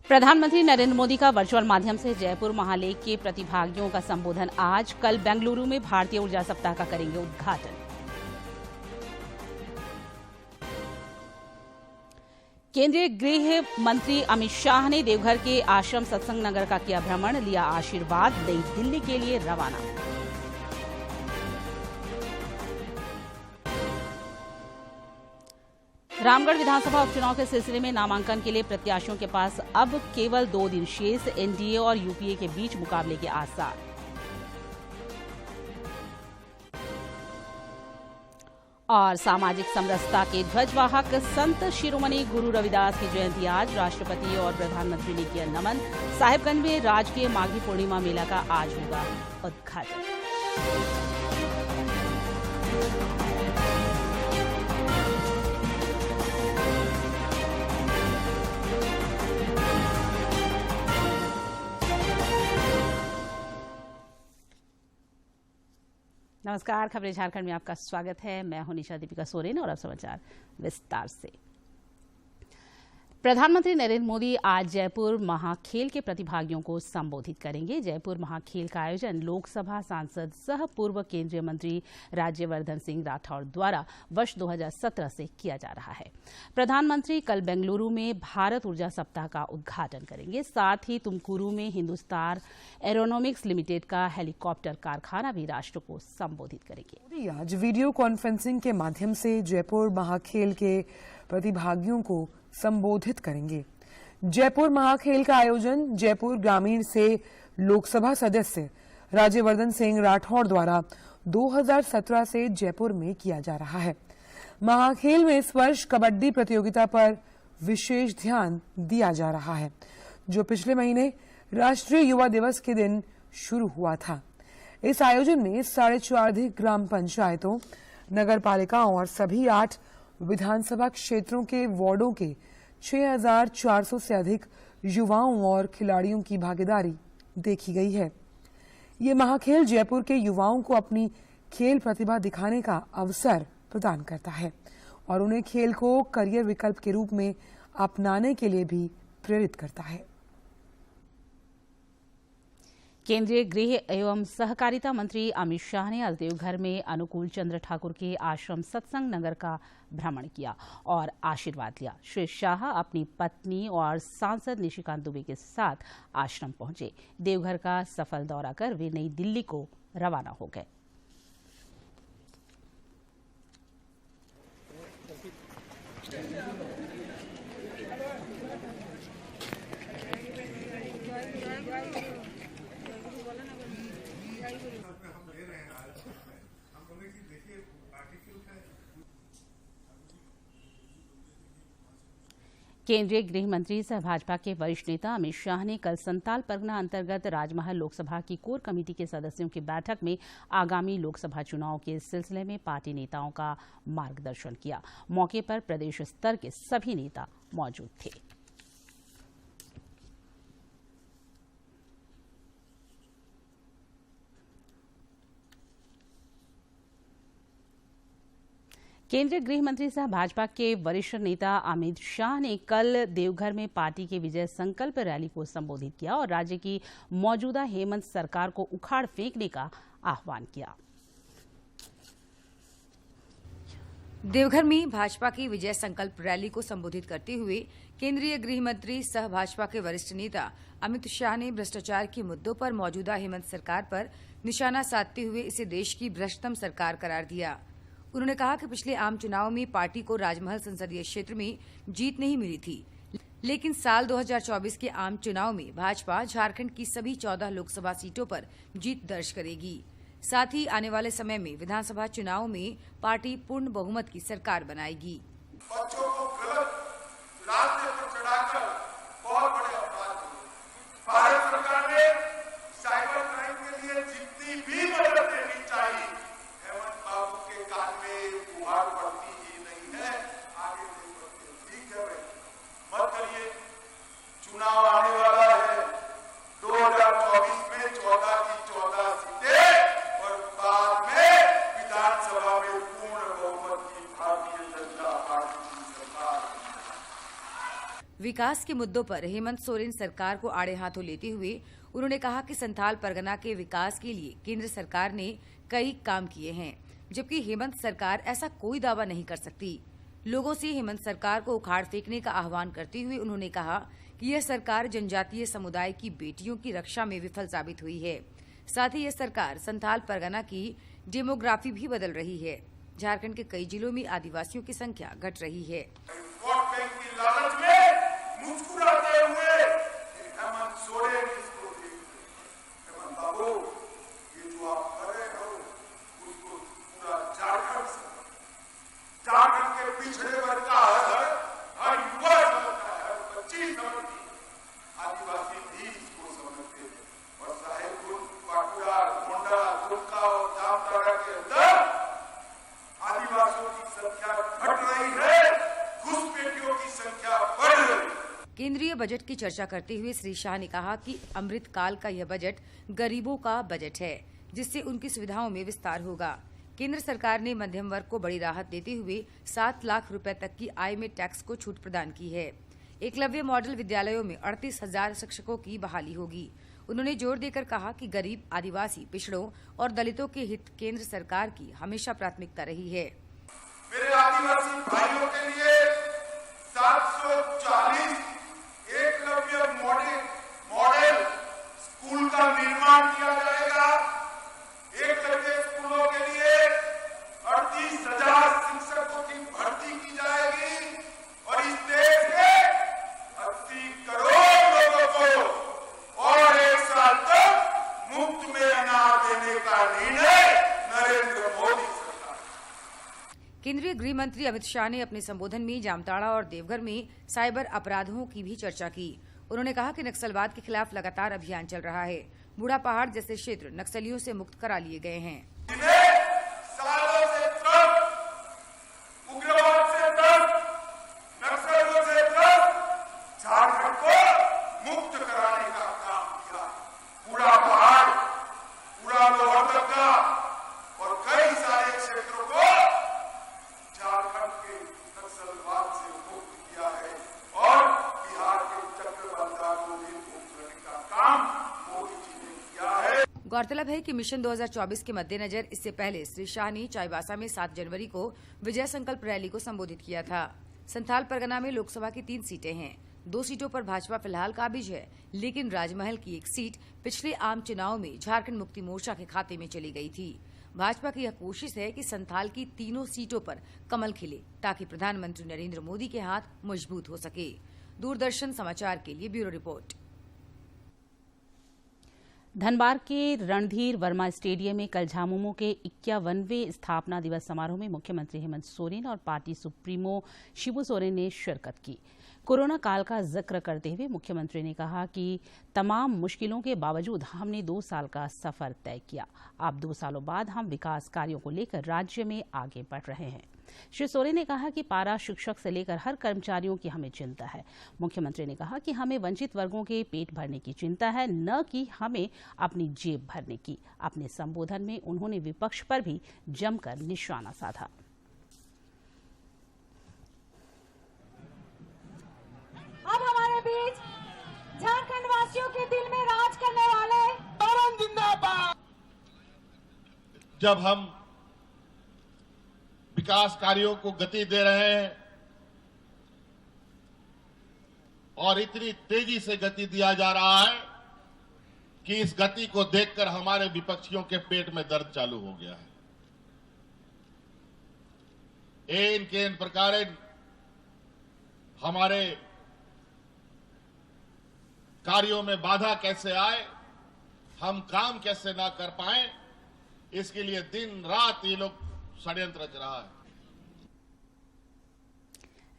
प्रधानमंत्री नरेंद्र मोदी का वर्चुअल माध्यम से जयपुर महालेख के प्रतिभागियों का संबोधन आज। कल बेंगलुरु में भारतीय ऊर्जा सप्ताह का करेंगे उद्घाटन। केंद्रीय गृह मंत्री अमित शाह ने देवघर के आश्रम सत्संग नगर का किया भ्रमण, लिया आशीर्वाद, नई दिल्ली के लिए रवाना। रामगढ़ विधानसभा उपचुनाव के सिलसिले में नामांकन के लिए प्रत्याशियों के पास अब केवल 2 दिन शेष। एनडीए और यूपीए के बीच मुकाबले के आसार। और सामाजिक समरसता के ध्वजवाहक संत शिरोमणि गुरु रविदास की जयंती आज। राष्ट्रपति और प्रधानमंत्री ने किया नमन। साहिबगंज में राजकीय माघी पूर्णिमा मेला का आज होगा उद्घाटन। नमस्कार, खबरें झारखंड में आपका स्वागत है। मैं हूं निशा दीपिका सोरेन और अब समाचार विस्तार से। प्रधानमंत्री नरेंद्र मोदी आज जयपुर महाखेल के प्रतिभागियों को संबोधित करेंगे। जयपुर महाखेल का आयोजन लोकसभा सांसद सह पूर्व केंद्रीय मंत्री राज्यवर्धन सिंह राठौड़ द्वारा वर्ष 2017 से किया जा रहा है। प्रधानमंत्री कल बेंगलुरु में भारत ऊर्जा सप्ताह का उद्घाटन करेंगे। साथ ही तुमकुरू में हिंदुस्तान एरोनॉमिक्स लिमिटेड का हेलीकॉप्टर कारखाना भी राष्ट्र को संबोधित करेंगे। आज वीडियो कॉन्फ्रेंसिंग के माध्यम से जयपुर महाखेल के प्रतिभागियों को संबोधित करेंगे। जयपुर महाखेल का आयोजन जयपुर ग्रामीण से लोकसभा सदस्य राज्यवर्धन सिंह राठौड़ द्वारा 2017 से जयपुर में किया जा रहा है। महाखेल में इस वर्ष कबड्डी प्रतियोगिता पर विशेष ध्यान दिया जा रहा है, जो पिछले महीने राष्ट्रीय युवा दिवस के दिन शुरू हुआ था। इस आयोजन में 4.5 ग्राम पंचायतों, नगर पालिकाओं और सभी 8 विधानसभा क्षेत्रों के वार्डों के 6,400 से अधिक युवाओं और खिलाड़ियों की भागीदारी देखी गई है। ये महाखेल जयपुर के युवाओं को अपनी खेल प्रतिभा दिखाने का अवसर प्रदान करता है और उन्हें खेल को करियर विकल्प के रूप में अपनाने के लिए भी प्रेरित करता है। केंद्रीय गृह एवं सहकारिता मंत्री अमित शाह ने आज देवघर में अनुकूल चंद्र ठाकुर के आश्रम सत्संग नगर का भ्रमण किया और आशीर्वाद लिया। श्री शाह अपनी पत्नी और सांसद निशिकांत दुबे के साथ आश्रम पहुंचे। देवघर का सफल दौरा कर वे नई दिल्ली को रवाना हो गए। केंद्रीय गृह मंत्री सह भाजपा के वरिष्ठ नेता अमित शाह ने कल संताल परगना अंतर्गत राजमहल लोकसभा की कोर कमेटी के सदस्यों की बैठक में आगामी लोकसभा चुनाव के सिलसिले में पार्टी नेताओं का मार्गदर्शन किया। मौके पर प्रदेश स्तर के सभी नेता मौजूद थे। केंद्रीय गृह मंत्री सह भाजपा के वरिष्ठ नेता अमित शाह ने कल देवघर में पार्टी के विजय संकल्प रैली को संबोधित किया और राज्य की मौजूदा हेमंत सरकार को उखाड़ फेंकने का आह्वान किया। देवघर में भाजपा की विजय संकल्प रैली को संबोधित करते हुए केंद्रीय गृह मंत्री सह भाजपा के वरिष्ठ नेता अमित शाह ने भ्रष्टाचार के मुद्दों पर मौजूदा हेमंत सरकार पर निशाना साधते हुए इसे देश की भ्रष्टतम सरकार करार दिया। उन्होंने कहा कि पिछले आम चुनाव में पार्टी को राजमहल संसदीय क्षेत्र में जीत नहीं मिली थी, लेकिन साल 2024 के आम चुनाव में भाजपा झारखंड की सभी 14 लोकसभा सीटों पर जीत दर्ज करेगी। साथ ही आने वाले समय में विधानसभा चुनाव में पार्टी पूर्ण बहुमत की सरकार बनाएगी। बच्चों को गलत रास्ते पर चढ़ाकर बहुत बड़े अपराध हुए। भारत सरकार ने साइबर क्राइम के लिए जितनी भी मदद देनी चाहिए, हेमंत बाबू के कान में गुहार पड़ती ही नहीं है। आगे नहीं बढ़ते। ठीक है भाई, मत करिए। चुनाव आने वाला है 2024 में 14 की 14 सीटें और बाद में विधानसभा में पूर्ण बहुमत की भारतीय जनता पार्टी की सरकार। विकास के मुद्दों पर हेमंत सोरेन सरकार को आड़े हाथों लेते हुए उन्होंने कहा कि संथाल परगना के विकास के लिए केंद्र सरकार ने कई काम किए हैं, जबकि हेमंत सरकार ऐसा कोई दावा नहीं कर सकती। लोगों से हेमंत सरकार को उखाड़ फेंकने का आह्वान करते हुए उन्होंने कहा कि यह सरकार जनजातीय समुदाय की बेटियों की रक्षा में विफल साबित हुई है। साथ ही यह सरकार संथाल परगना की डेमोग्राफी भी बदल रही है। झारखंड के कई जिलों में आदिवासियों की संख्या घट रही है। वोट बैंक की लालच में मुस्कुराते हुए हेमंत सोरेन इसको देखते हैं। हेमंत बाबू, ये जो आप कर रहे हो उसको पूरा झारखंड के पिछड़े वर्ग का हर युवा समझता है, हर बच्ची समझती है, आदिवासी भी इसको समझते हैं। और साहेबपुर, पाकुड़ा, गोंडा, दुमका और जामताड़ा के अंदर आदिवासियों की संख्या घट रही है, घुसपैठियों की संख्या बढ़ रही है। केंद्रीय बजट की चर्चा करते हुए श्री शाह ने कहा कि अमृत काल का यह बजट गरीबों का बजट है, जिससे उनकी सुविधाओं में विस्तार होगा। केंद्र सरकार ने मध्यम वर्ग को बड़ी राहत देते हुए 7 लाख रुपए तक की आय में टैक्स को छूट प्रदान की है। एकलव्य मॉडल विद्यालयों में 38,000 शिक्षकों की बहाली होगी। उन्होंने जोर देकर कहा कि गरीब, आदिवासी, पिछड़ों और दलितों के हित केंद्र सरकार की हमेशा प्राथमिकता रही है। मेरे आदिवासी भाइयों के लिए 740 एकलव्य मॉडल स्कूल का निर्माण किया जाएगा। एकलव्य स्कूलों के लिए 38,000 शिक्षकों की भर्ती की जाएगी और इस देश में 80 करोड़ लोगों को और 1 साल तक मुफ्त में अनाज देने का निर्णय नरेंद्र मोदी सरकार। केंद्रीय गृह मंत्री अमित शाह ने अपने संबोधन में जामताड़ा और देवघर में साइबर अपराधों की भी चर्चा की। उन्होंने कहा कि नक्सलवाद के खिलाफ लगातार अभियान चल रहा है। बूढ़ा पहाड़ जैसे क्षेत्र नक्सलियों से मुक्त करा लिए गए हैं। सालों से त्रस्त, उग्रवाद से त्रस्त, नक्सलियों से त्रस्त झारखंड को मुक्त कराने का काम किया। बूढ़ा पहाड़, बूढ़ा लोहरदगा और कई सारे क्षेत्रों को झारखंड के नक्सलवाद से मुक्त किया है और बिहार के चक्रबंधा को भी मुक्त करने का काम मोदी जी ने किया है। गौरतलब है कि मिशन 2024 के मद्देनजर इससे पहले श्री शाह ने चाईबासा में 7 जनवरी को विजय संकल्प रैली को संबोधित किया था। संथाल परगना में लोकसभा की 3 सीटें हैं। 2 सीटों पर भाजपा फिलहाल काबिज है, लेकिन राजमहल की एक सीट पिछले आम चुनाव में झारखंड मुक्ति मोर्चा के खाते में चली गई थी। भाजपा की यह कोशिश है कि संथाल की तीनों सीटों पर कमल खिले, ताकि प्रधानमंत्री नरेंद्र मोदी के हाथ मजबूत हो सके। दूरदर्शन समाचार के लिए ब्यूरो रिपोर्ट। धनबाद के रणधीर वर्मा स्टेडियम में कल झामुमो के 51वें स्थापना दिवस समारोह में मुख्यमंत्री हेमंत सोरेन और पार्टी सुप्रीमो शिबू सोरेन ने शिरकत की। कोरोना काल का जिक्र करते हुए मुख्यमंत्री ने कहा कि तमाम मुश्किलों के बावजूद हमने 2 साल का सफर तय किया। अब 2 सालों बाद हम विकास कार्यों को लेकर राज्य में आगे बढ़ रहे हैं। श्री सोरेन ने कहा कि पारा शिक्षक से लेकर हर कर्मचारियों की हमें चिंता है। मुख्यमंत्री ने कहा कि हमें वंचित वर्गों के पेट भरने की चिंता है, न कि हमें अपनी जेब भरने की। अपने संबोधन में उन्होंने विपक्ष पर भी जमकर निशाना साधा। अब हमारे बीच झारखंड वासियों के दिल में राज करने वाले सोरेन जिंदाबाद। जब हम विकास कार्यों को गति दे रहे हैं और इतनी तेजी से गति दिया जा रहा है कि इस गति को देखकर हमारे विपक्षियों के पेट में दर्द चालू हो गया है। एन केन प्रकार हमारे कार्यों में बाधा कैसे आए, हम काम कैसे ना कर पाए, इसके लिए दिन रात ये लोग षड्यंत्र रच रहा है।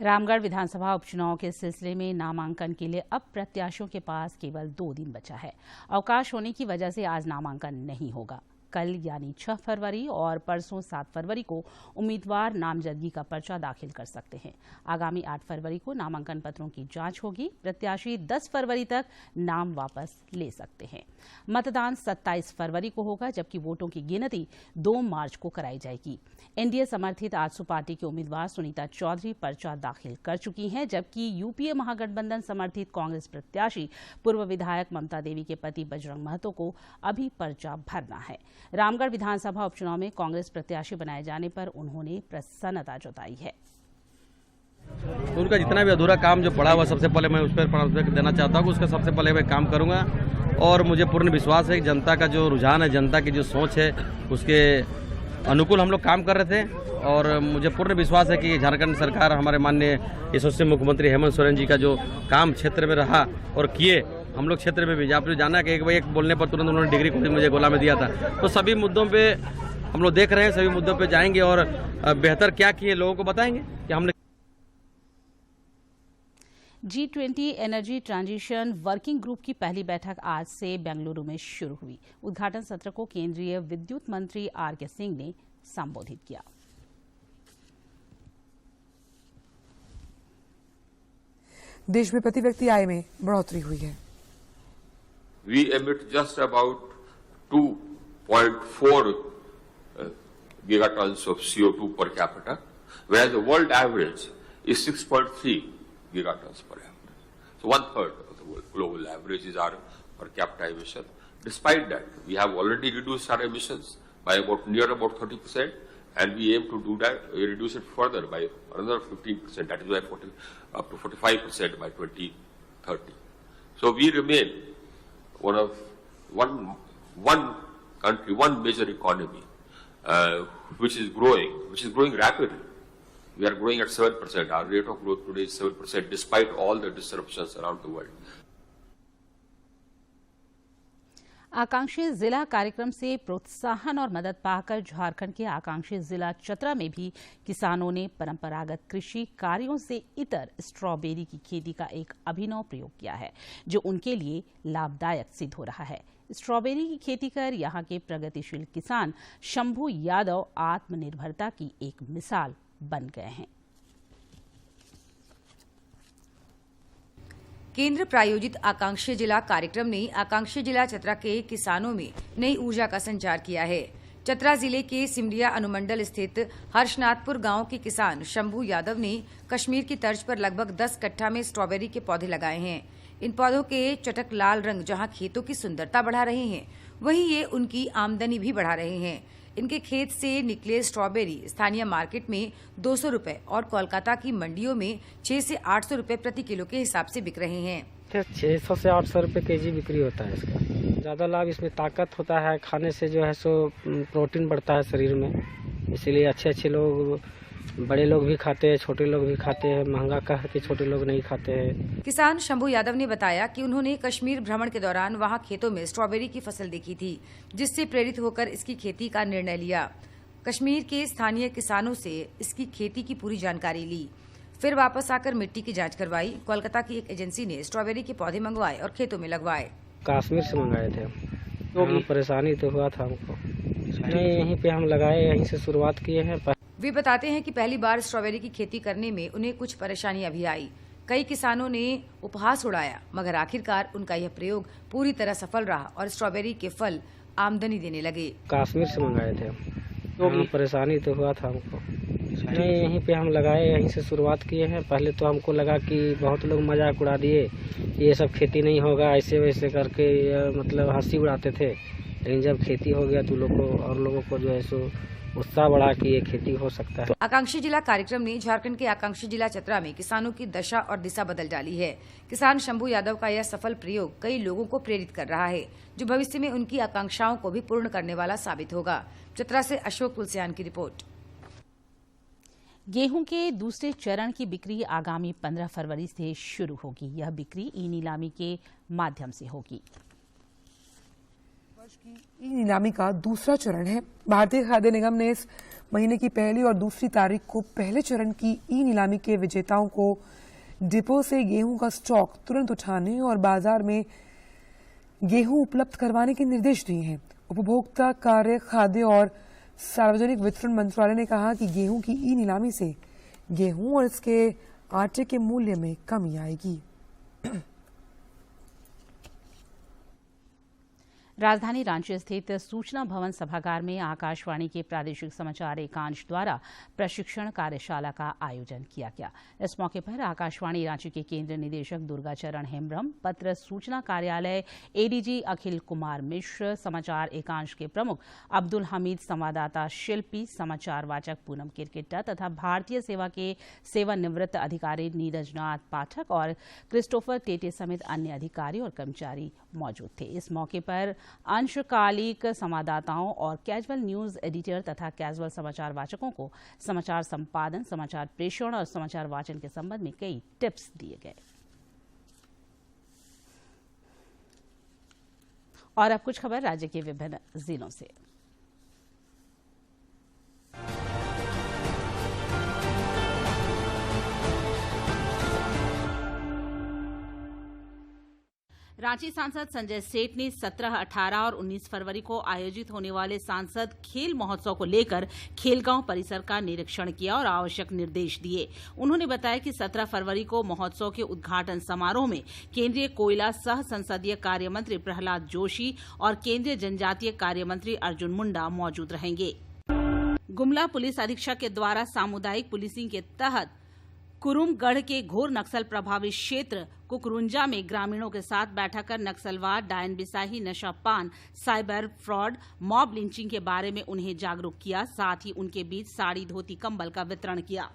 रामगढ़ विधानसभा उपचुनाव के सिलसिले में नामांकन के लिए अब प्रत्याशियों के पास केवल 2 दिन बचा है। अवकाश होने की वजह से आज नामांकन नहीं होगा। कल यानी 6 फरवरी और परसों 7 फरवरी को उम्मीदवार नामजदगी का पर्चा दाखिल कर सकते हैं। आगामी 8 फरवरी को नामांकन पत्रों की जांच होगी। प्रत्याशी 10 फरवरी तक नाम वापस ले सकते हैं। मतदान 27 फरवरी को होगा, जबकि वोटों की गिनती 2 मार्च को कराई जाएगी। एनडीए समर्थित आजसू पार्टी के उम्मीदवार सुनीता चौधरी पर्चा दाखिल कर चुकी हैं, जबकि यूपीए महागठबंधन समर्थित कांग्रेस प्रत्याशी पूर्व विधायक ममता देवी के पति बजरंग महतो को अभी पर्चा भरना है। रामगढ़ विधानसभा उपचुनाव में कांग्रेस प्रत्याशी बनाए जाने पर उन्होंने प्रसन्नता जताई है। तो उनका जितना भी अधूरा काम जो पड़ा हुआ, सबसे पहले मैं उस पर प्राथमिकता देना चाहता हूँ कि उसका सबसे पहले मैं काम करूँगा। और मुझे पूर्ण विश्वास है कि जनता का जो रुझान है, जनता की जो सोच है, उसके अनुकूल हम लोग काम कर रहे थे। और मुझे पूर्ण विश्वास है कि झारखंड सरकार, हमारे माननीय यशस्वी मुख्यमंत्री हेमंत सोरेन जी का जो काम क्षेत्र में रहा और किए, हम लोग क्षेत्र में भी आपने जाना कि एक बोलने पर तुरंत उन्होंने डिग्री खोज मुझे गोला में दिया था। तो सभी मुद्दों पे हम लोग देख रहे हैं, सभी मुद्दों पे जाएंगे और बेहतर क्या किए लोगों को बताएंगे कि हमने। G20 energy transition working group की पहली बैठक आज से बेंगलुरु में शुरू हुई। उद्घाटन सत्र को केंद्रीय विद्युत मंत्री आर.के. सिंह ने संबोधित किया। देश में प्रति व्यक्ति आय में बढ़ोतरी हुई है। We emit just about 2.4 gigatons of CO2 per capita, whereas the world average is 6.3 gigatons per capita. So 1/3 of the global average is our per capita emission. Despite that, we have already reduced our emissions by near about 30%, and we aim to do that, reduce it further by another 15%. That is why up to 45% by 2030. So we remain one country, one major economy, which is growing rapidly. We are growing at 7%. Our rate of growth today is 7%, despite all the disruptions around the world. आकांक्षी जिला कार्यक्रम से प्रोत्साहन और मदद पाकर झारखंड के आकांक्षी जिला चतरा में भी किसानों ने परंपरागत कृषि कार्यों से इतर स्ट्रॉबेरी की खेती का एक अभिनव प्रयोग किया है, जो उनके लिए लाभदायक सिद्ध हो रहा है। स्ट्रॉबेरी की खेती कर यहाँ के प्रगतिशील किसान शंभू यादव आत्मनिर्भरता की एक मिसाल बन गए हैं। केंद्र प्रायोजित आकांक्षी जिला कार्यक्रम ने आकांक्षी जिला चतरा के किसानों में नई ऊर्जा का संचार किया है। चतरा जिले के सिमरिया अनुमंडल स्थित हर्षनाथपुर गांव के किसान शंभू यादव ने कश्मीर की तर्ज पर लगभग 10 कट्ठा में स्ट्रॉबेरी के पौधे लगाए हैं। इन पौधों के चटक लाल रंग जहां खेतों की सुंदरता बढ़ा रहे हैं, वहीं ये उनकी आमदनी भी बढ़ा रहे हैं। इनके खेत से निकले स्ट्रॉबेरी स्थानीय मार्केट में 200 रुपए और कोलकाता की मंडियों में 600 से 800 रुपए प्रति किलो के हिसाब से बिक रहे हैं। 600 से 800 रुपए केजी बिक्री होता है इसका। ज़्यादा लाभ इसमें ताकत होता है, खाने से जो है सो प्रोटीन बढ़ता है शरीर में, इसीलिए अच्छे लोग, बड़े लोग भी खाते हैं, छोटे लोग भी खाते हैं। महंगा कह के छोटे लोग नहीं खाते हैं। किसान शंभू यादव ने बताया कि उन्होंने कश्मीर भ्रमण के दौरान वहां खेतों में स्ट्रॉबेरी की फसल देखी थी, जिससे प्रेरित होकर इसकी खेती का निर्णय लिया। कश्मीर के स्थानीय किसानों से इसकी खेती की पूरी जानकारी ली, फिर वापस आकर मिट्टी की जांच करवाई। कोलकाता की एक एजेंसी ने स्ट्रॉबेरी के पौधे मंगवाए और खेतों में लगवाए। कश्मीर से मंगाए थे। तो परेशानी तो हुआ था हमको, नहीं यहीं पे हम लगाए, यहीं से शुरुआत किए हैं। वे बताते हैं कि पहली बार स्ट्रॉबेरी की खेती करने में उन्हें कुछ परेशानियां भी आई। कई किसानों ने उपहास उड़ाया, मगर आखिरकार उनका यह प्रयोग पूरी तरह सफल रहा और स्ट्रॉबेरी के फल आमदनी देने लगे। कश्मीर से मंगाए थे। तो परेशानी तो हुआ था हमको, नहीं यहीं पे हम लगाए, यहीं से शुरुआत किए हैं। पहले तो हमको लगा कि बहुत लोग मजाक उड़ा दिए, ये सब खेती नहीं होगा, ऐसे वैसे करके मतलब हंसी उड़ाते थे। लेकिन जब खेती हो गया तो लोगों को जो है सो उत्साह बढ़ा कि ये खेती हो सकता है। आकांक्षी जिला कार्यक्रम ने झारखंड के आकांक्षी जिला चतरा में किसानों की दशा और दिशा बदल डाली है। किसान शंभू यादव का यह सफल प्रयोग कई लोगों को प्रेरित कर रहा है, जो भविष्य में उनकी आकांक्षाओं को भी पूर्ण करने वाला साबित होगा। चतरा से अशोक तुलसियान की रिपोर्ट। गेहूं के दूसरे चरण की बिक्री आगामी 15 फरवरी से शुरू होगी। यह बिक्री ई नीलामी के माध्यम से होगी। ई नीलामी का दूसरा चरण है। भारतीय खाद्य निगम ने इस महीने की पहली और दूसरी तारीख को पहले चरण की ई नीलामी के विजेताओं को डिपो से गेहूं का स्टॉक तुरंत उठाने और बाजार में गेहूं उपलब्ध करवाने के निर्देश दिए हैं। उपभोक्ता कार्य, खाद्य और सार्वजनिक वितरण मंत्रालय ने कहा कि गेहूं की ई नीलामी से गेहूं और इसके आटे के मूल्य में कमी आएगी। राजधानी रांची स्थित सूचना भवन सभागार में आकाशवाणी के प्रादेशिक समाचार एकांश द्वारा प्रशिक्षण कार्यशाला का आयोजन किया गया। इस मौके पर आकाशवाणी रांची के केंद्रीय निदेशक दुर्गाचरण हेम्ब्रम, पत्र सूचना कार्यालय एडीजी अखिल कुमार मिश्र, समाचार एकांश के प्रमुख अब्दुल हमीद, संवाददाता शिल्पी, समाचार वाचक पूनम किरकिट्टा तथा भारतीय सेवा के सेवानिवृत्त अधिकारी नीरज नाथ पाठक और क्रिस्टोफर टेटे समेत अन्य अधिकारी और कर्मचारी मौजूद थे। इस मौके पर अंशकालिक संवाददाताओं और कैजुअल न्यूज एडिटर तथा कैजुअल समाचार वाचकों को समाचार संपादन, समाचार प्रेषण और समाचार वाचन के संबंध में कई टिप्स दिए गए। और अब कुछ खबर राज्य के विभिन्न जिलों से। रांची सांसद संजय सेठ ने 17, 18 और 19 फरवरी को आयोजित होने वाले सांसद खेल महोत्सव को लेकर खेलगांव परिसर का निरीक्षण किया और आवश्यक निर्देश दिए। उन्होंने बताया कि 17 फरवरी को महोत्सव के उद्घाटन समारोह में केंद्रीय कोयला सह संसदीय कार्य मंत्री प्रहलाद जोशी और केंद्रीय जनजातीय कार्य मंत्री अर्जुन मुंडा मौजूद रहेंगे। गुमला पुलिस अधीक्षक के द्वारा सामुदायिक पुलिसिंग के तहत कुरुमगढ़ के घोर नक्सल प्रभावित क्षेत्र कुकरुंजा में ग्रामीणों के साथ बैठक कर नक्सलवाद, डायन बिसाही, नशा पान, साइबर फ्रॉड, मॉब लिंचिंग के बारे में उन्हें जागरूक किया। साथ ही उनके बीच साड़ी, धोती, कंबल का वितरण किया।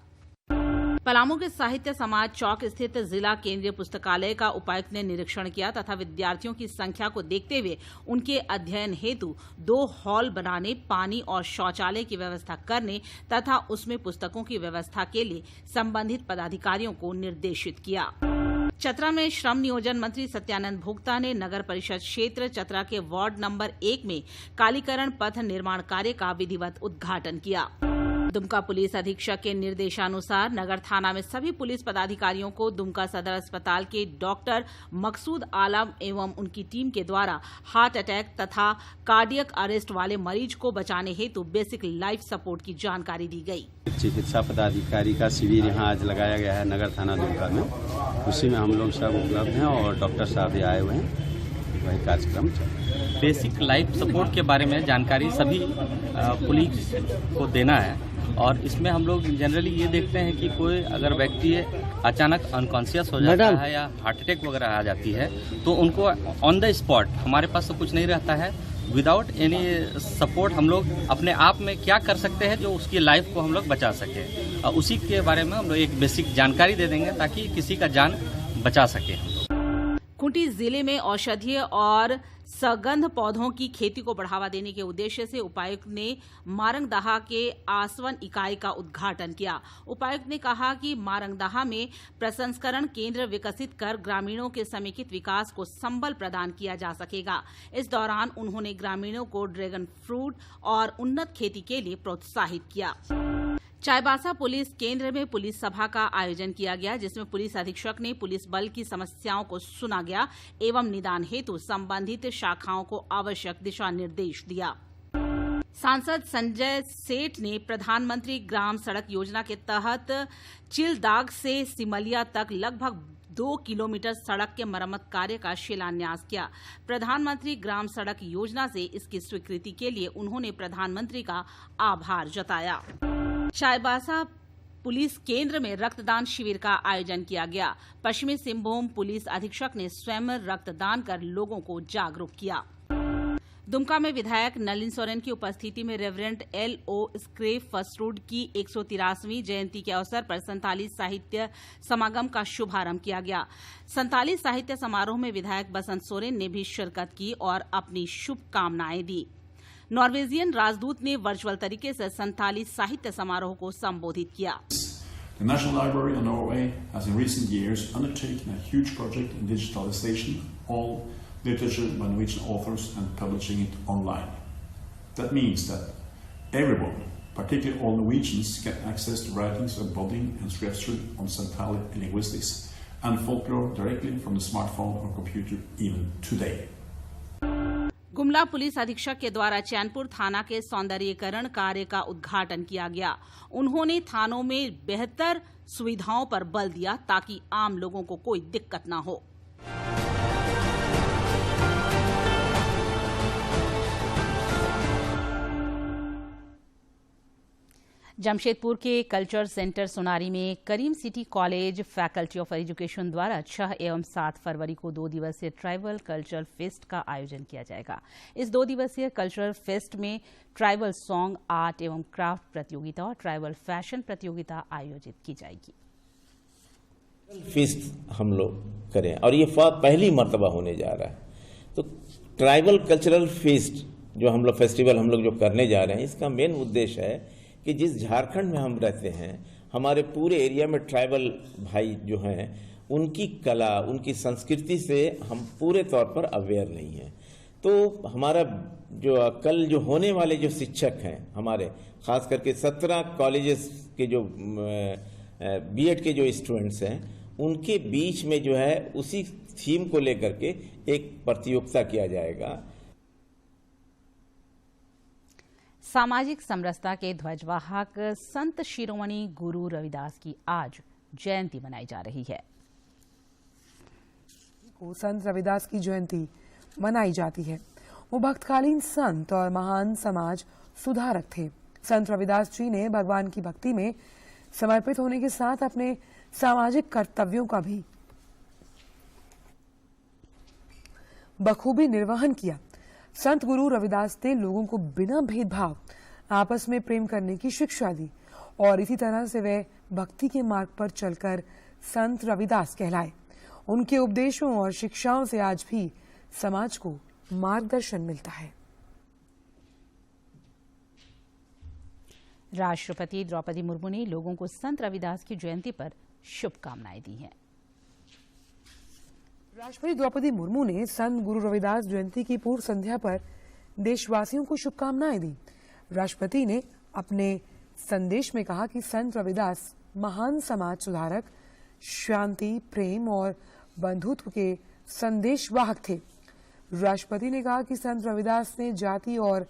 पलामू के साहित्य समाज चौक स्थित जिला केंद्रीय पुस्तकालय का उपायुक्त ने निरीक्षण किया तथा विद्यार्थियों की संख्या को देखते हुए उनके अध्ययन हेतु 2 हॉल बनाने, पानी और शौचालय की व्यवस्था करने तथा उसमें पुस्तकों की व्यवस्था के लिए संबंधित पदाधिकारियों को निर्देशित किया। चतरा में श्रम नियोजन मंत्री सत्यानंद भोक्ता ने नगर परिषद क्षेत्र चतरा के वार्ड नंबर 1 में कालीकरण पथ निर्माण कार्य का विधिवत उद्घाटन किया। दुमका पुलिस अधीक्षक के निर्देशानुसार नगर थाना में सभी पुलिस पदाधिकारियों को दुमका सदर अस्पताल के डॉक्टर मकसूद आलम एवं उनकी टीम के द्वारा हार्ट अटैक तथा कार्डियक अरेस्ट वाले मरीज को बचाने हेतु बेसिक लाइफ सपोर्ट की जानकारी दी गई। चिकित्सा पदाधिकारी का शिविर यहाँ आज लगाया गया है नगर थाना दुमका में। उसी में हम लोग सब उपलब्ध हैं और डॉक्टर साहब भी आए हुए हैं। वही कार्यक्रम बेसिक लाइफ सपोर्ट के बारे में जानकारी सभी पुलिस को देना है और इसमें हम लोग जनरली ये देखते हैं कि कोई अगर व्यक्ति अचानक अनकॉन्शियस हो जाता है या हार्ट अटैक वगैरह आ जाती है तो उनको ऑन द स्पॉट, हमारे पास तो कुछ नहीं रहता है, विदाउट एनी सपोर्ट हम लोग अपने आप में क्या कर सकते हैं जो उसकी लाइफ को हम लोग बचा सके। उसी के बारे में हम लोग एक बेसिक जानकारी दे देंगे ताकि किसी का जान बचा सके। खूंटी जिले में औषधीय और सगंध पौधों की खेती को बढ़ावा देने के उद्देश्य से उपायुक्त ने मारंगदाहा के आसवन इकाई का उद्घाटन किया। उपायुक्त ने कहा कि मारंगदाहा में प्रसंस्करण केंद्र विकसित कर ग्रामीणों के समेकित विकास को संबल प्रदान किया जा सकेगा। इस दौरान उन्होंने ग्रामीणों को ड्रैगन फ्रूट और उन्नत खेती के लिए प्रोत्साहित किया। चाईबासा पुलिस केंद्र में पुलिस सभा का आयोजन किया गया, जिसमें पुलिस अधीक्षक ने पुलिस बल की समस्याओं को सुना गया एवं निदान हेतु संबंधित शाखाओं को आवश्यक दिशा निर्देश दिया। सांसद संजय सेठ ने प्रधानमंत्री ग्राम सड़क योजना के तहत चिलदाग से सिमलिया तक लगभग 2 किलोमीटर सड़क के मरम्मत कार्य का शिलान्यास किया। प्रधानमंत्री ग्राम सड़क योजना से इसकी स्वीकृति के लिए उन्होंने प्रधानमंत्री का आभार जताया। चाईबासा पुलिस केंद्र में रक्तदान शिविर का आयोजन किया गया। पश्चिमी सिंहभूम पुलिस अधीक्षक ने स्वयं रक्तदान कर लोगों को जागरूक किया। दुमका में विधायक नलिन सोरेन की उपस्थिति में रेवरेंट L.O. स्क्रेप फसरूड की 183वीं जयंती के अवसर पर संताली साहित्य समागम का शुभारंभ किया गया। संताली साहित्य समारोह में विधायक बसंत सोरेन ने भी शिरकत की और अपनी शुभकामनाएं दी। नॉर्वेजियन राजदूत ने वर्चुअल तरीके से संताली साहित्य समारोह को संबोधित किया। The National Library of Norway has in recent years undertaken a huge project in digitalization of all literature by Norwegian authors and publishing it online. That means that everyone, particularly all Norwegians, get access to writings of Bodin and Skrefsrud on Santali linguistics and folklore directly from the smartphone or computer even today. Gumla police अधीक्षक के द्वारा चैनपुर थाना के सौंदर्यीकरण कार्य का उद्घाटन किया गया। उन्होंने थानों में बेहतर सुविधाओं पर बल दिया ताकि आम लोगों को कोई दिक्कत न हो। जमशेदपुर के कल्चर सेंटर सोनारी में Karim city college faculty of education द्वारा 6 एवं 7 फरवरी को 2 दिवसीय ट्राइबल कल्चरल फेस्ट का आयोजन किया जाएगा। इस 2 दिवसीय कल्चरल फेस्ट में ट्राइबल सॉन्ग, आर्ट एवं क्राफ्ट प्रतियोगिता और ट्राइबल फैशन प्रतियोगिता आयोजित की जाएगी। फेस्ट हम लोग करें और ये पहली मर्तबा होने जा रहा है, तो ट्राइबल कल्चरल फेस्ट जो हम लोग फेस्टिवल हम लोग जो करने जा रहे हैं, इसका मेन उद्देश्य है कि जिस झारखंड में हम रहते हैं, हमारे पूरे एरिया में ट्राइबल भाई जो हैं, उनकी कला, उनकी संस्कृति से हम पूरे तौर पर अवेयर नहीं हैं। तो हमारा जो कल जो होने वाले जो शिक्षक हैं हमारे, खास करके 17 कॉलेजेस के जो बीएड के जो स्टूडेंट्स हैं, उनके बीच में जो है उसी थीम को लेकर के एक प्रतियोगिता किया जाएगा। सामाजिक समरसता के ध्वजवाहक संत शिरोमणि गुरु रविदास की आज जयंती मनाई जा रही है। संत रविदास की जयंती मनाई जाती है। वो भक्तकालीन संत और महान समाज सुधारक थे। संत रविदास जी ने भगवान की भक्ति में समर्पित होने के साथ अपने सामाजिक कर्तव्यों का भी बखूबी निर्वहन किया। संत गुरु रविदास ने लोगों को बिना भेदभाव आपस में प्रेम करने की शिक्षा दी और इसी तरह से वे भक्ति के मार्ग पर चलकर संत रविदास कहलाए। उनके उपदेशों और शिक्षाओं से आज भी समाज को मार्गदर्शन मिलता है। राष्ट्रपति द्रौपदी मुर्मू ने लोगों को संत रविदास की जयंती पर शुभकामनाएं दी हैं। राष्ट्रपति द्रौपदी मुर्मू ने संत गुरु रविदास जयंती की पूर्व संध्या पर देशवासियों को शुभकामनाएं दी। राष्ट्रपति ने अपने संदेश में कहा कि संत रविदास महान समाज सुधारक, शांति, प्रेम और बंधुत्व के संदेशवाहक थे। राष्ट्रपति ने कहा कि संत रविदास ने जाति और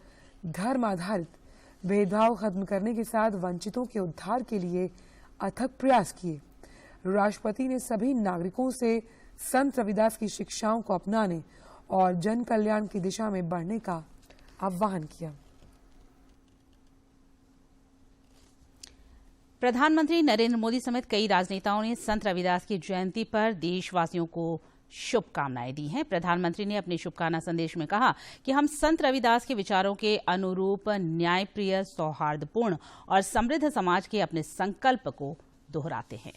धर्म आधारित भेदभाव खत्म करने के साथ वंचितों के उद्धार के लिए अथक प्रयास किए। राष्ट्रपति ने सभी नागरिकों से संत रविदास की शिक्षाओं को अपनाने और जन कल्याण की दिशा में बढ़ने का आह्वान किया। प्रधानमंत्री नरेंद्र मोदी समेत कई राजनेताओं ने संत रविदास की जयंती पर देशवासियों को शुभकामनाएं दी हैं। प्रधानमंत्री ने अपने शुभकामना संदेश में कहा कि हम संत रविदास के विचारों के अनुरूप न्यायप्रिय, सौहार्दपूर्ण और समृद्ध समाज के अपने संकल्प को दोहराते हैं।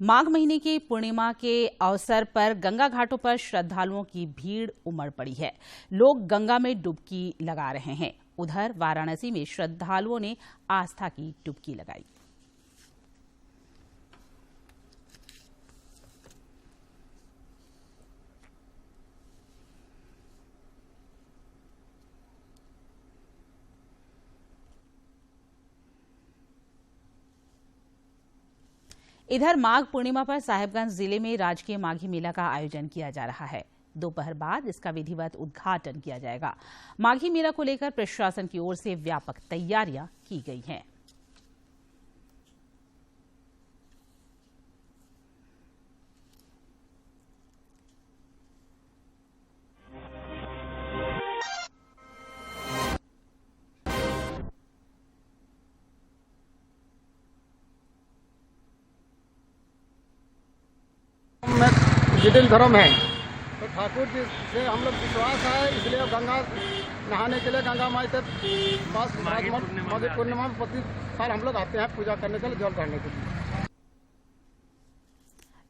माघ महीने की पूर्णिमा के अवसर पर गंगा घाटों पर श्रद्धालुओं की भीड़ उमड़ पड़ी है। लोग गंगा में डुबकी लगा रहे हैं। उधर वाराणसी में श्रद्धालुओं ने आस्था की डुबकी लगाई। इधर माघ पूर्णिमा पर साहिबगंज जिले में राजकीय माघी मेला का आयोजन किया जा रहा है। दोपहर बाद इसका विधिवत उद्घाटन किया जाएगा। माघी मेला को लेकर प्रशासन की ओर से व्यापक तैयारियां की गई हैं। जटिल धर्म है, तो ठाकुर जी से हम लोग विश्वास है, इसलिए गंगा नहाने के लिए गंगा माई के पास माघी पूर्णिमा में प्रति साल हम लोग आते हैं पूजा करने के लिए, जल चढ़ाने के लिए।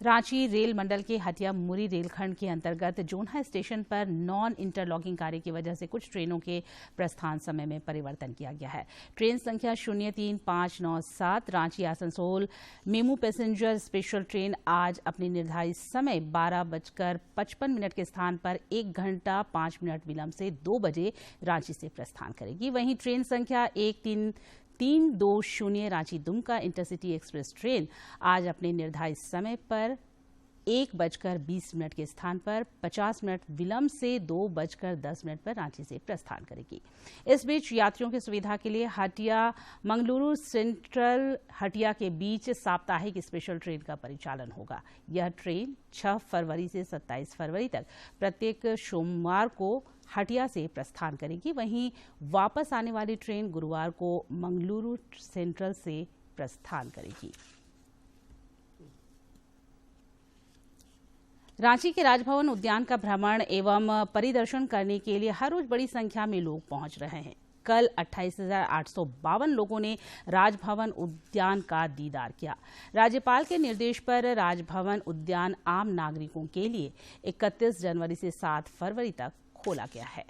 रांची रेल मंडल के हटिया मुरी रेलखंड के अंतर्गत जोन्हा स्टेशन पर नॉन इंटरलॉकिंग कार्य की वजह से कुछ ट्रेनों के प्रस्थान समय में परिवर्तन किया गया है। ट्रेन संख्या 03597 Ranchi Asansol MEMU passenger special train आज अपने निर्धारित समय 12:55 के स्थान पर 1 घंटा 5 मिनट विलंब से 2 बजे रांची से प्रस्थान करेगी। वहीं ट्रेन संख्या 320 Ranchi Dumka intercity express train आज अपने निर्धारित समय पर 1:20 के स्थान पर 50 मिनट विलंब से 2:10 पर रांची से प्रस्थान करेगी। इस बीच यात्रियों की सुविधा के लिए हटिया मंगलुरु सेंट्रल हटिया के बीच साप्ताहिक स्पेशल ट्रेन का परिचालन होगा। यह ट्रेन 6 फरवरी से 27 फरवरी तक प्रत्येक सोमवार को हटिया से प्रस्थान करेगी। वहीं वापस आने वाली ट्रेन गुरुवार को मंगलुरु सेंट्रल से प्रस्थान करेगी। रांची के राजभवन उद्यान का भ्रमण एवं परिदर्शन करने के लिए हर रोज बड़ी संख्या में लोग पहुंच रहे हैं। कल 28,852 लोगों ने राजभवन उद्यान का दीदार किया। राज्यपाल के निर्देश पर राजभवन उद्यान आम नागरिकों के लिए 31 जनवरी से 7 फरवरी तक खोला गया है।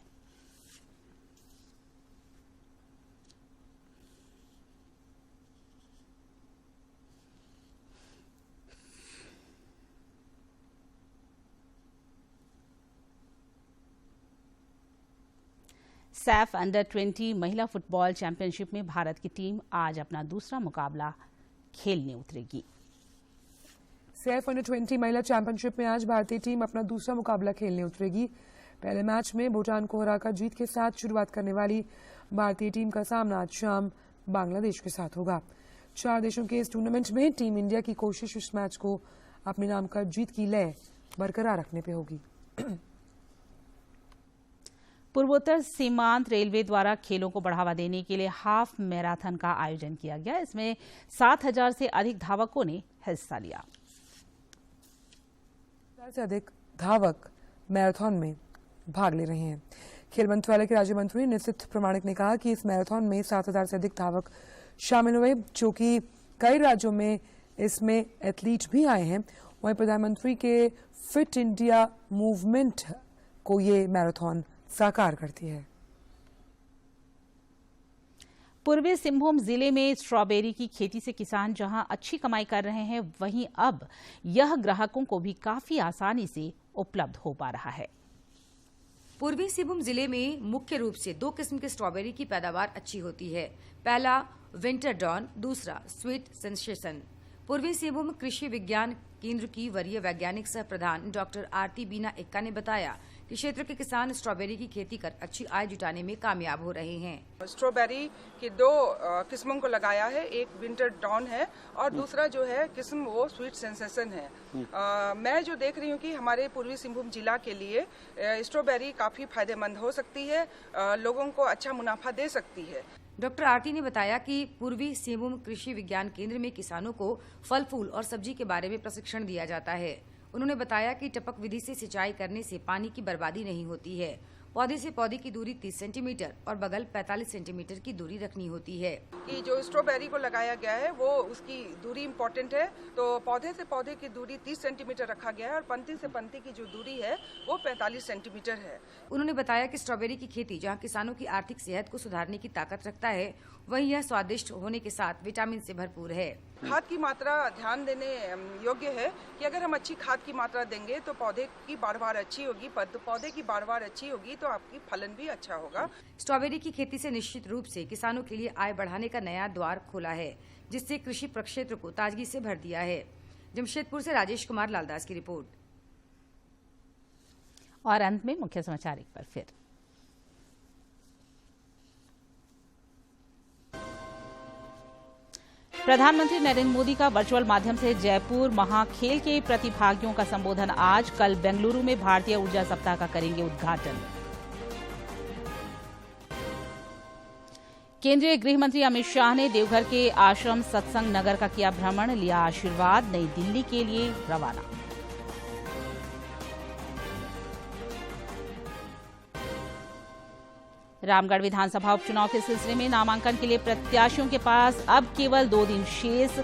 सैफ अंडर 20 महिला फुटबॉल चैंपियनशिप में भारत की टीम आज अपना दूसरा मुकाबला खेलने उतरेगी। सैफ अंडर 20 महिला चैंपियनशिप में आज भारतीय टीम अपना दूसरा मुकाबला खेलने उतरेगी। पहले मैच में भूटान को हराकर जीत के साथ शुरुआत करने वाली भारतीय टीम का सामना आज शाम बांग्लादेश के साथ होगा। 4 देशों के इस टूर्नामेंट में टीम इंडिया की कोशिश इस मैच को अपने नाम का जीत की लय बरकरार रखने पे होगी। पूर्वोत्तर सीमांत रेलवे द्वारा खेलों को बढ़ावा देने के लिए हाफ मैराथन का आयोजन किया गया। इसमें 7,000 से अधिक धावकों ने हिस्सा लिया। 7,000 से अधिक धावक मैराथन में भाग ले रहे हैं। खेल मंत्रालय के राज्य मंत्री निशित प्रमाणिक ने कहा कि इस मैराथन में 7,000 से अधिक धावक शामिल हुए, जो कि कई राज्यों में इसमें एथलीट भी आए हैं। वहीं प्रधानमंत्री के फिट इंडिया मूवमेंट को ये मैराथन साकार करती है। पूर्वी सिंहभूम जिले में स्ट्रॉबेरी की खेती से किसान जहां अच्छी कमाई कर रहे हैं, वहीं अब यह ग्राहकों को भी काफी आसानी से उपलब्ध हो पा रहा है। पूर्वी सिंहभूम जिले में मुख्य रूप से 2 किस्म के स्ट्रॉबेरी की पैदावार अच्छी होती है। पहला विंटर डॉन, दूसरा स्वीट सेंसेशन। पूर्वी सिंहभूम कृषि विज्ञान केंद्र की वरीय वैज्ञानिक सह प्रधान डॉक्टर आरती बीना एक्का ने बताया कि क्षेत्र के किसान स्ट्रॉबेरी की खेती कर अच्छी आय जुटाने में कामयाब हो रहे हैं। स्ट्रॉबेरी की 2 किस्मों को लगाया है, एक विंटर डॉन है और दूसरा जो है किस्म वो स्वीट सेंसेशन है। मैं जो देख रही हूँ कि हमारे पूर्वी सिंहभूम जिला के लिए स्ट्रॉबेरी काफी फायदेमंद हो सकती है, लोगों को अच्छा मुनाफा दे सकती है। डॉक्टर आरती ने बताया कि पूर्वी सिंहभूम कृषि विज्ञान केंद्र में किसानों को फल फूल और सब्जी के बारे में प्रशिक्षण दिया जाता है। उन्होंने बताया कि टपक विधि से सिंचाई करने से पानी की बर्बादी नहीं होती है। पौधे से पौधे की दूरी 30 सेंटीमीटर और बगल 45 सेंटीमीटर की दूरी रखनी होती है। कि जो स्ट्रॉबेरी को लगाया गया है वो उसकी दूरी इम्पोर्टेंट है, तो पौधे से पौधे की दूरी 30 सेंटीमीटर रखा गया है और पंक्ति से पंक्ति की जो दूरी है वो 45 सेंटीमीटर है। उन्होंने बताया कि स्ट्रॉबेरी की खेती जहां किसानों की आर्थिक सेहत को सुधारने की ताकत रखता है, वहीं यह स्वादिष्ट होने के साथ विटामिन से भरपूर है। खाद की मात्रा ध्यान देने योग्य है कि अगर हम अच्छी खाद की मात्रा देंगे तो पौधे की पैदावार अच्छी होगी, पौधे की पैदावार अच्छी होगी तो आपकी फलन भी अच्छा होगा। स्ट्रॉबेरी की खेती से निश्चित रूप से किसानों के लिए आय बढ़ाने का नया द्वार खोला है, जिससे कृषि प्रक्षेत्र को ताजगी से भर दिया है। जमशेदपुर से राजेश कुमार लालदास की रिपोर्ट। और अंत में मुख्य समाचार एक बार फिर। प्रधानमंत्री नरेंद्र मोदी का वर्चुअल माध्यम से जयपुर महाखेल के प्रतिभागियों का संबोधन आज। कल बेंगलुरु में भारतीय ऊर्जा सप्ताह का करेंगे उद्घाटन। केंद्रीय गृह मंत्री अमित शाह ने देवघर के आश्रम सत्संग नगर का किया भ्रमण, लिया आशीर्वाद, नई दिल्ली के लिए रवाना। रामगढ़ विधानसभा उपचुनाव के सिलसिले में नामांकन के लिए प्रत्याशियों के पास अब केवल 2 दिन शेष।